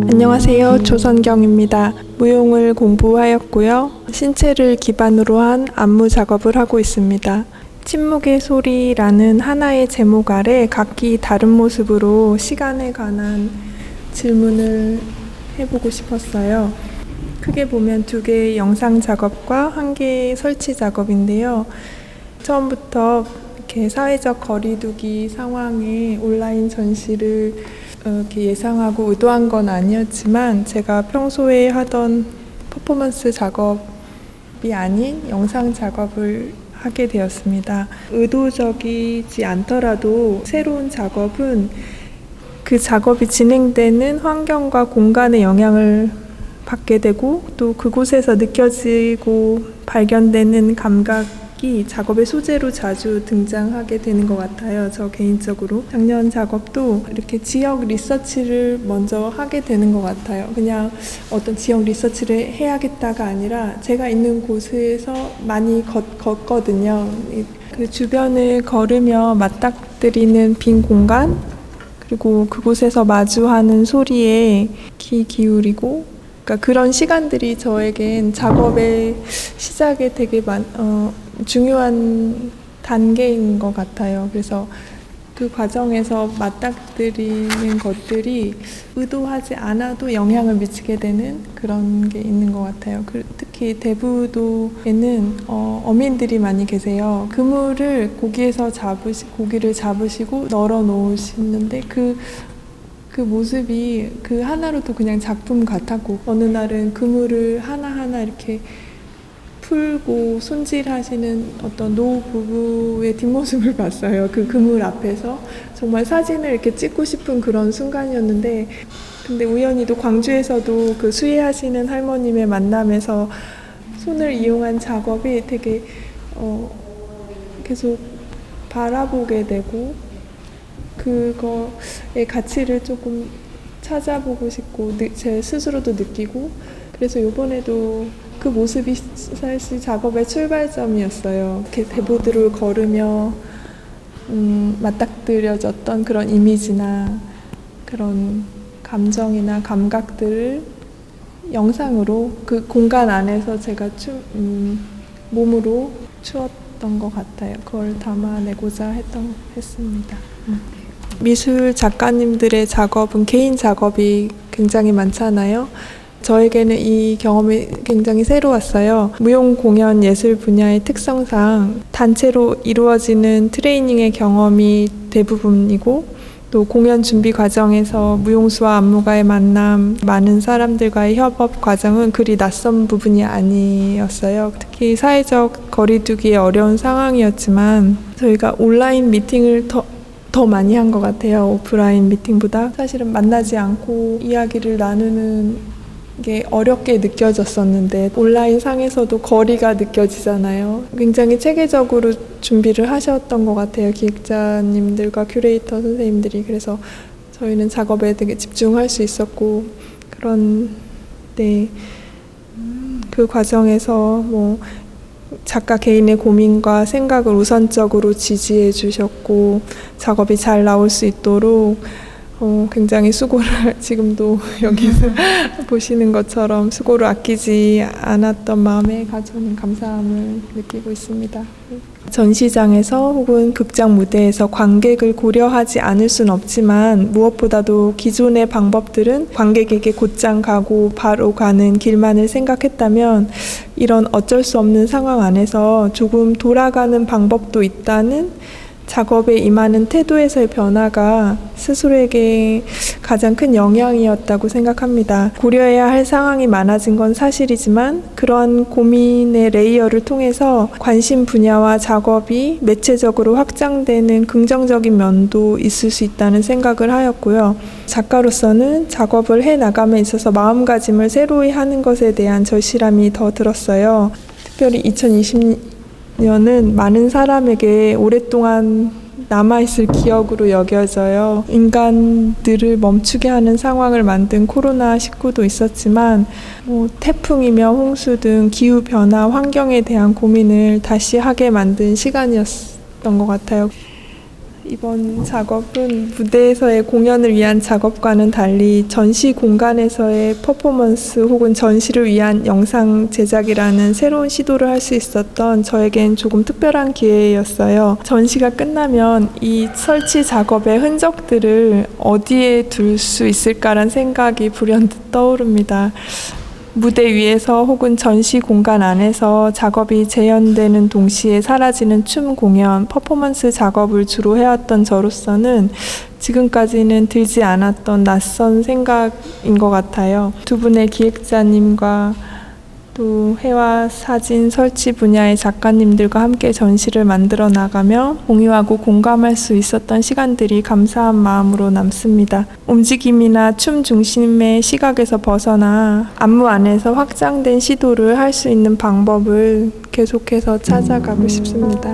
안녕하세요. 조선경입니다. 무용을 공부하였고요. 신체를 기반으로 한 안무 작업을 하고 있습니다. 침묵의 소리라는 하나의 제목 아래 각기 다른 모습으로 시간에 관한 질문을 해보고 싶었어요. 크게 보면 2개의 영상 작업과 1개의 설치 작업인데요. 처음부터 이렇게 사회적 거리두기 상황에 온라인 전시를 이렇게 예상하고 의도한 건 아니었지만 제가 평소에 하던 퍼포먼스 작업이 아닌 영상 작업을 하게 되었습니다. 의도적이지 않더라도 새로운 작업은 그 작업이 진행되는 환경과 공간에 영향을 받게 되고 또 그곳에서 느껴지고 발견되는 감각이 작업의 소재로 자주 등장하게 되는 것 같아요. 저 개인적으로 작년 작업도 이렇게 지역 리서치를 먼저 하게 되는 것 같아요. 그냥 어떤 지역 리서치를 해야겠다가 아니라 제가 있는 곳에서 많이 걷거든요. 그 주변을 걸으며 맞닥뜨리는 빈 공간 그리고 그곳에서 마주하는 소리에 귀 기울이고 그러니까 그런 시간들이 저에겐 작업의 시작에 되게 중요한 단계인 것 같아요. 그래서 그 과정에서 맞닥뜨리는 것들이 의도하지 않아도 영향을 미치게 되는 그런 게 있는 것 같아요. 특히 대부도에는 어민들이 많이 계세요. 그물을 고기를 잡으시고 널어 놓으시는데 그 모습이 그 하나로도 그냥 작품 같았고 어느 날은 그물을 하나하나 이렇게 풀고 손질하시는 어떤 노부부의 뒷모습을 봤어요. 그 그물 앞에서 정말 사진을 이렇게 찍고 싶은 그런 순간이었는데 근데 우연히도 광주에서도 그 수혜하시는 할머님의 만남에서 손을 이용한 작업이 되게 계속 바라보게 되고 그거의 가치를 조금 찾아보고 싶고 제 스스로도 느끼고 그래서 이번에도 그 모습이 사실 작업의 출발점이었어요. 이렇게 대보들을 걸으며 맞닥뜨려졌던 그런 이미지나 그런 감정이나 감각들을 영상으로 그 공간 안에서 제가 몸으로 추었던 것 같아요. 그걸 담아내고자 했습니다. 미술 작가님들의 작업은 개인 작업이 굉장히 많잖아요. 저에게는 이 경험이 굉장히 새로웠어요. 무용 공연 예술 분야의 특성상 단체로 이루어지는 트레이닝의 경험이 대부분이고 또 공연 준비 과정에서 무용수와 안무가의 만남, 많은 사람들과의 협업 과정은 그리 낯선 부분이 아니었어요. 특히 사회적 거리두기의 어려운 상황이었지만 저희가 온라인 미팅을 더 많이 한 것 같아요. 오프라인 미팅보다. 사실은 만나지 않고 이야기를 나누는 게 어렵게 느껴졌었는데 온라인 상에서도 거리가 느껴지잖아요. 굉장히 체계적으로 준비를 하셨던 것 같아요. 기획자님들과 큐레이터 선생님들이. 그래서 저희는 작업에 되게 집중할 수 있었고 그런데 그 과정에서 작가 개인의 고민과 생각을 우선적으로 지지해 주셨고 작업이 잘 나올 수 있도록 굉장히 수고를 지금도 여기서 보시는 것처럼 수고를 아끼지 않았던 마음에 저는 감사함을 느끼고 있습니다. 전시장에서 혹은 극장 무대에서 관객을 고려하지 않을 수는 없지만 무엇보다도 기존의 방법들은 관객에게 곧장 가고 바로 가는 길만을 생각했다면 이런 어쩔 수 없는 상황 안에서 조금 돌아가는 방법도 있다는 작업에 임하는 태도에서의 변화가 스스로에게 가장 큰 영향이었다고 생각합니다. 고려해야 할 상황이 많아진 건 사실이지만 그러한 고민의 레이어를 통해서 관심 분야와 작업이 매체적으로 확장되는 긍정적인 면도 있을 수 있다는 생각을 하였고요. 작가로서는 작업을 해나감에 있어서 마음가짐을 새로이 하는 것에 대한 절실함이 더 들었어요. 특별히 2020년은 많은 사람에게 오랫동안 남아있을 기억으로 여겨져요. 인간들을 멈추게 하는 상황을 만든 코로나19도 있었지만 태풍이며 홍수 등 기후변화, 환경에 대한 고민을 다시 하게 만든 시간이었던 것 같아요. 이번 작업은 무대에서의 공연을 위한 작업과는 달리 전시 공간에서의 퍼포먼스 혹은 전시를 위한 영상 제작이라는 새로운 시도를 할 수 있었던 저에겐 조금 특별한 기회였어요. 전시가 끝나면 이 설치 작업의 흔적들을 어디에 둘 수 있을까란 생각이 불현듯 떠오릅니다. 무대 위에서 혹은 전시 공간 안에서 작업이 재현되는 동시에 사라지는 춤 공연, 퍼포먼스 작업을 주로 해왔던 저로서는 지금까지는 들지 않았던 낯선 생각인 것 같아요. 두 분의 기획자님과 또 해와 사진 설치 분야의 작가님들과 함께 전시를 만들어 나가며 공유하고 공감할 수 있었던 시간들이 감사한 마음으로 남습니다. 움직임이나 춤 중심의 시각에서 벗어나 안무 안에서 확장된 시도를 할 수 있는 방법을 계속해서 찾아가고 싶습니다.